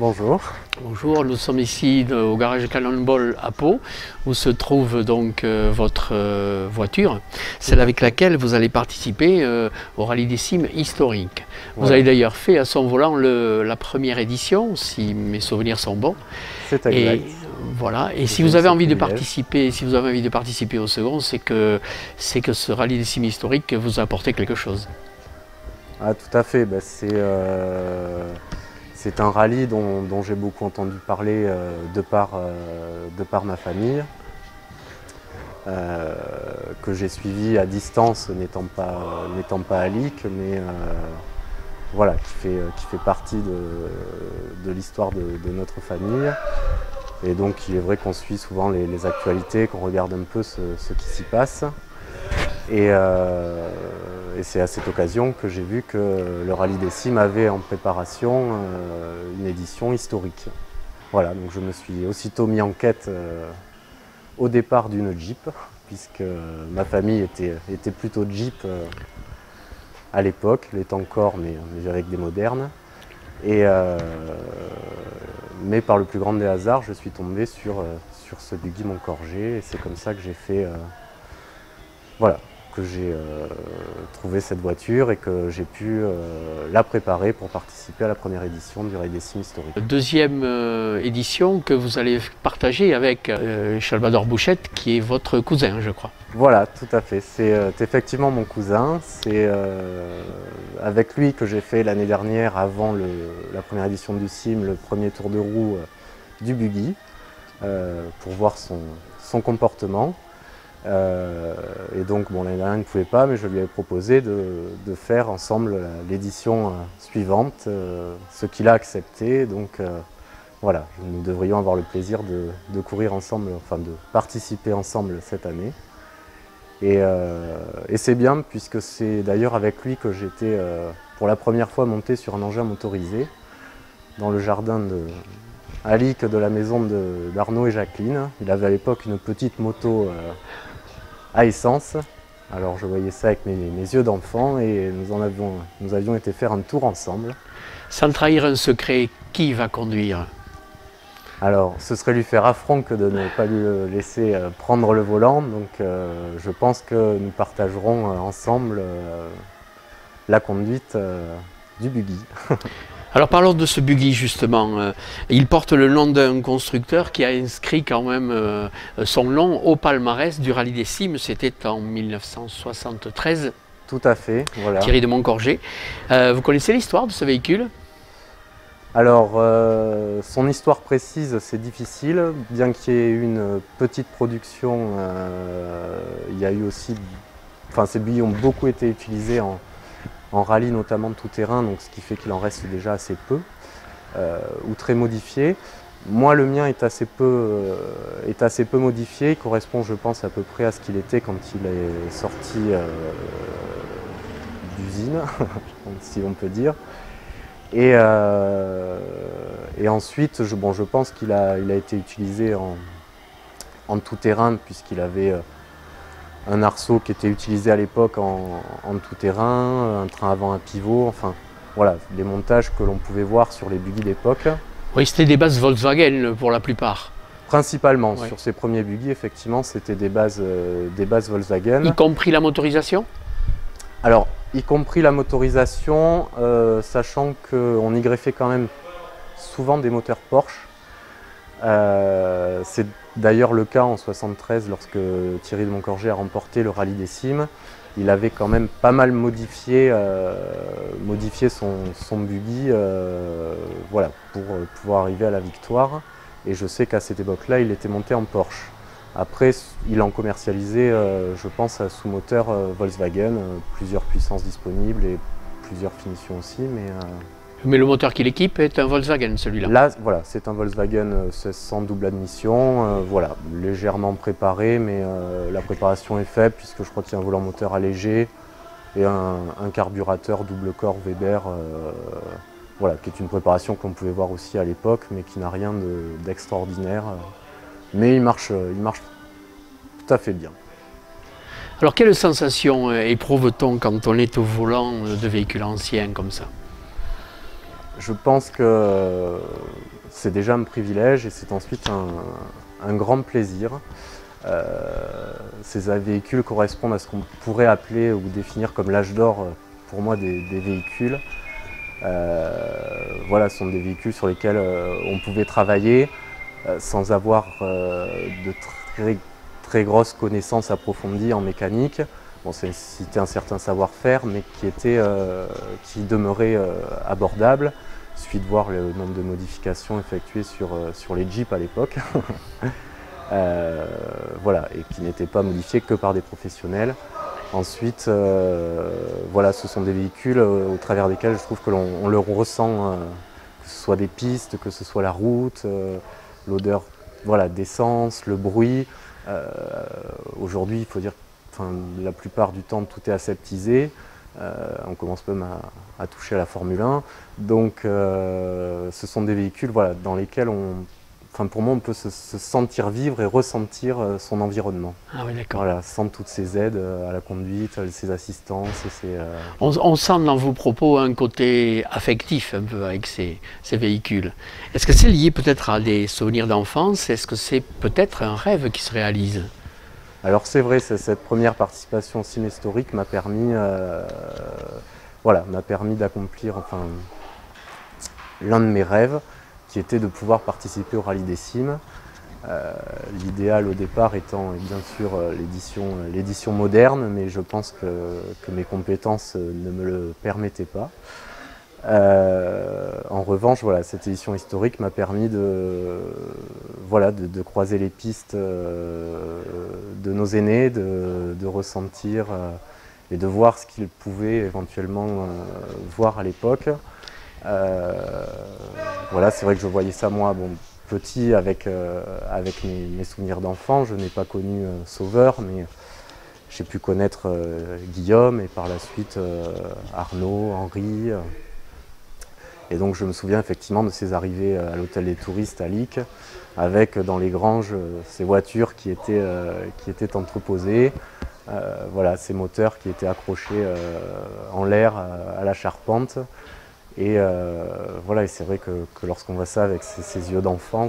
Bonjour. Bonjour, nous sommes ici au garage Cannonball à Pau, où se trouve donc votre voiture, celle avec laquelle vous allez participer au Rallye des Cimes historique. Vous Voilà. avez d'ailleurs fait à son volant la première édition, si mes souvenirs sont bons. C'est exact. Et voilà. Et si J'ai vous eu avez ce envie de privilège. participer, si vous avez envie de participer au second, c'est que ce Rallye des Cimes historique vous a apporté quelque chose. Ah, tout à fait. C'est un rallye dont j'ai beaucoup entendu parler de par ma famille, que j'ai suivi à distance n'étant pas à Lic, mais voilà, qui fait partie de l'histoire de notre famille. Et donc il est vrai qu'on suit souvent les actualités, qu'on regarde un peu ce qui s'y passe. Et c'est à cette occasion que j'ai vu que le Rallye des Cimes avait en préparation une édition historique. Voilà, donc je me suis aussitôt mis en quête au départ d'une Jeep, puisque ma famille était plutôt Jeep à l'époque, l'est encore, mais avec des modernes. Mais par le plus grand des hasards, je suis tombé sur ce buggy Moncorgé, et c'est comme ça que j'ai fait... voilà, que j'ai trouvé cette voiture et que j'ai pu la préparer pour participer à la première édition du Rallye des Cimes historique. Deuxième édition que vous allez partager avec Salvador Bouchette, qui est votre cousin, je crois. Voilà, tout à fait. C'est effectivement mon cousin. C'est avec lui que j'ai fait l'année dernière, avant la première édition du CIM, le premier tour de roue du buggy, pour voir son comportement. Et donc, bon, l'année dernière, il ne pouvait pas, mais je lui ai proposé de faire ensemble l'édition suivante, ce qu'il a accepté. Donc, voilà, nous devrions avoir le plaisir de courir ensemble, enfin de participer ensemble cette année. Et c'est bien, puisque c'est d'ailleurs avec lui que j'étais pour la première fois monté sur un engin motorisé dans le jardin à Lic de la maison d'Arnaud et Jacqueline. Il avait à l'époque une petite moto à essence. Alors je voyais ça avec mes yeux d'enfant et nous avions été faire un tour ensemble. Sans trahir un secret, qui va conduire? Alors ce serait lui faire affront que de ne pas lui laisser prendre le volant, donc je pense que nous partagerons ensemble la conduite du buggy. Alors parlons de ce buggy justement. Il porte le nom d'un constructeur qui a inscrit quand même son nom au palmarès du Rallye des Cimes. C'était en 1973. Tout à fait, voilà. Thierry de Moncorgé. Vous connaissez l'histoire de ce véhicule? Alors, son histoire précise, c'est difficile. Bien qu'il y ait eu une petite production, il y a eu aussi... Enfin, ces buggys ont beaucoup été utilisés en rallye, notamment de tout-terrain, donc ce qui fait qu'il en reste déjà assez peu, ou très modifié. Moi, le mien est assez peu modifié. Il correspond, je pense, à peu près à ce qu'il était quand il est sorti d'usine, si on peut dire. Et ensuite, je pense qu'il a été utilisé en tout-terrain, puisqu'il avait un arceau qui était utilisé à l'époque en tout-terrain, un train avant à pivot, enfin voilà, des montages que l'on pouvait voir sur les buggy d'époque. Oui, c'était des bases Volkswagen pour la plupart. Principalement, ouais. Sur ces premiers buggy, effectivement, c'était des bases Volkswagen. Y compris la motorisation? Alors, y compris la motorisation, sachant qu'on y greffait quand même souvent des moteurs Porsche. C'est d'ailleurs le cas en 1973 lorsque Thierry de Moncorgé a remporté le Rallye des Cimes. Il avait quand même pas mal modifié son buggy voilà, pour pouvoir arriver à la victoire. Et je sais qu'à cette époque-là, il était monté en Porsche. Après, il en commercialisait, je pense, sous moteur Volkswagen, plusieurs puissances disponibles et plusieurs finitions aussi. Mais le moteur qu'il équipe est un Volkswagen, celui-là. Là, voilà, c'est un Volkswagen 1600 double admission, voilà, légèrement préparé, mais la préparation est faible puisque je crois qu'il y a un volant moteur allégé et un carburateur double corps Weber, voilà, qui est une préparation qu'on pouvait voir aussi à l'époque, mais qui n'a rien d'extraordinaire. Mais il marche tout à fait bien. Alors, quelle sensation éprouve-t-on quand on est au volant de véhicules anciens comme ça? Je pense que c'est déjà un privilège et c'est ensuite un grand plaisir. Ces véhicules correspondent à ce qu'on pourrait appeler ou définir comme l'âge d'or pour moi des véhicules. Voilà, ce sont des véhicules sur lesquels on pouvait travailler sans avoir de très grosses connaissances approfondies en mécanique. Bon, ça nécessitait un certain savoir-faire, mais qui demeurait abordable. Il suffit de voir le nombre de modifications effectuées sur les Jeeps à l'époque. Voilà, et qui n'étaient pas modifiés que par des professionnels. Ensuite, voilà, ce sont des véhicules au travers desquels je trouve que l'on le ressent, que ce soit des pistes, que ce soit la route, l'odeur, voilà, d'essence, le bruit. Aujourd'hui, il faut dire que la plupart du temps, tout est aseptisé. On commence même à toucher à la Formule 1. Donc, ce sont des véhicules, voilà, dans lesquels pour moi, on peut se sentir vivre et ressentir son environnement. Ah oui, d'accord. Voilà, sans toutes ces aides à la conduite, ces assistances. On sent dans vos propos un côté affectif un peu avec ces véhicules. Est-ce que c'est lié peut-être à des souvenirs d'enfance? Est-ce que c'est peut-être un rêve qui se réalise? Alors c'est vrai, cette première participation au Sim Historique m'a permis, voilà, d'accomplir l'un de mes rêves, qui était de pouvoir participer au Rallye des Cimes. L'idéal au départ étant bien sûr l'édition moderne, mais je pense que mes compétences ne me le permettaient pas. En revanche, voilà, cette édition historique m'a permis de croiser les pistes de nos aînés, de ressentir et de voir ce qu'ils pouvaient éventuellement voir à l'époque. Voilà, c'est vrai que je voyais ça moi, bon, petit avec mes souvenirs d'enfant. Je n'ai pas connu Sauveur, mais j'ai pu connaître Guillaume et par la suite Arnaud, Henri. Et donc je me souviens effectivement de ces arrivées à l'hôtel des touristes à Lic, avec dans les granges ces voitures qui étaient entreposées, voilà, ces moteurs qui étaient accrochés en l'air à la charpente. Et voilà, et c'est vrai que lorsqu'on voit ça avec ses yeux d'enfant,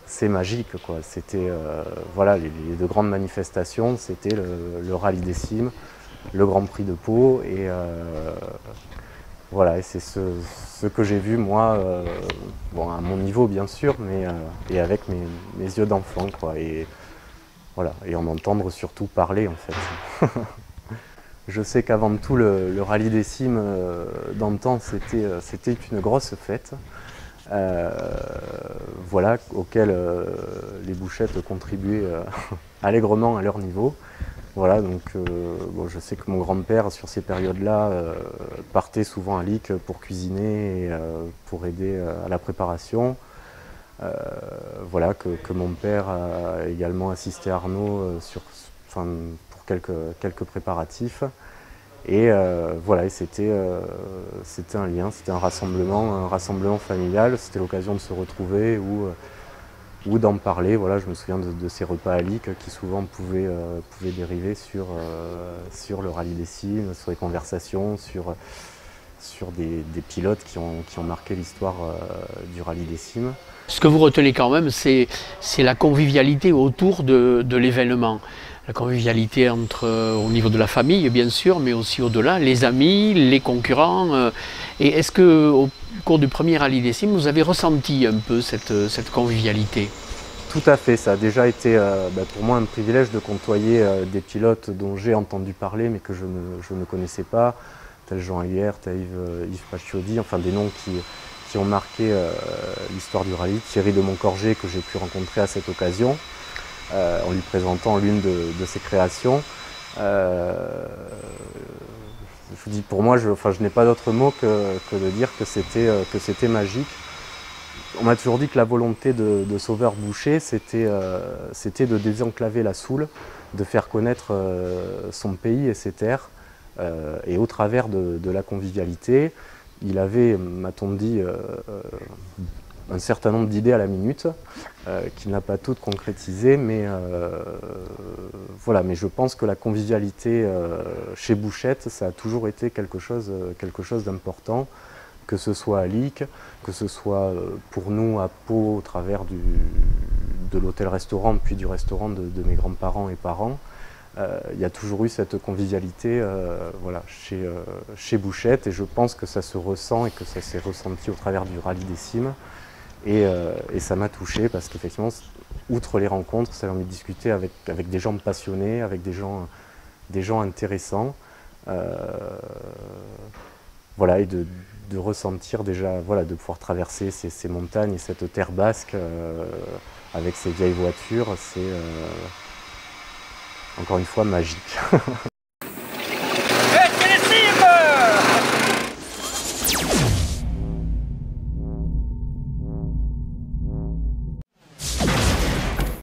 c'est magique, quoi. C'était voilà, les deux grandes manifestations, c'était le Rallye des Cimes, le Grand Prix de Pau, et voilà, et c'est ce que j'ai vu moi, bon, à mon niveau bien sûr, mais et avec mes yeux d'enfant, quoi. Et voilà, et en entendre surtout parler en fait. Je sais qu'avant tout, le Rallye des Cimes d'antan, c'était une grosse fête, voilà, auquel les bouchettes contribuaient allègrement à leur niveau. Voilà, donc bon, je sais que mon grand-père, sur ces périodes-là, partait souvent à Lic pour cuisiner et pour aider à la préparation. Voilà, que mon père a également assisté Arnaud pour quelques préparatifs. Et voilà, c'était un lien, c'était un rassemblement familial. C'était l'occasion de se retrouver ou d'en parler. Voilà, je me souviens de ces repas à Lic qui souvent pouvaient dériver sur le Rallye des Cimes, sur les conversations, sur des pilotes qui ont marqué l'histoire du Rallye des Cimes. Ce que vous retenez quand même, c'est la convivialité autour de l'événement. La convivialité au niveau de la famille, bien sûr, mais aussi au-delà, les amis, les concurrents. Et est-ce qu'au cours du premier Rallye des Cimes, vous avez ressenti un peu cette convivialité? Tout à fait, ça a déjà été pour moi un privilège de côtoyer des pilotes dont j'ai entendu parler, mais que je ne connaissais pas, tel Jean Ayert, tel Yves Paciodi, enfin des noms qui ont marqué l'histoire du rallye. Thierry de Moncorgé, que j'ai pu rencontrer à cette occasion, en lui présentant l'une de ses créations. Je vous dis, pour moi, je n'ai pas d'autre mot que de dire que c'était magique. On m'a toujours dit que la volonté de Sauveur Boucher, c'était de désenclaver la Soule, de faire connaître son pays et ses terres, et au travers de la convivialité. Il avait, m'a-t-on dit, un certain nombre d'idées à la minute, qu'il n'a pas toutes concrétisées, mais voilà. Mais je pense que la convivialité chez Bouchette, ça a toujours été quelque chose d'important, que ce soit à Lic, que ce soit pour nous à Pau au travers de l'hôtel-restaurant, puis du restaurant de mes grands-parents et parents. Il y a toujours eu cette convivialité voilà, chez Bouchette, et je pense que ça se ressent et que ça s'est ressenti au travers du rallye des cimes. Et ça m'a touché parce qu'effectivement, outre les rencontres, ça a permis de discuter avec des gens passionnés, avec des gens intéressants. Voilà, et de ressentir déjà, voilà, de pouvoir traverser ces montagnes et cette terre basque avec ces vieilles voitures, c'est encore une fois magique.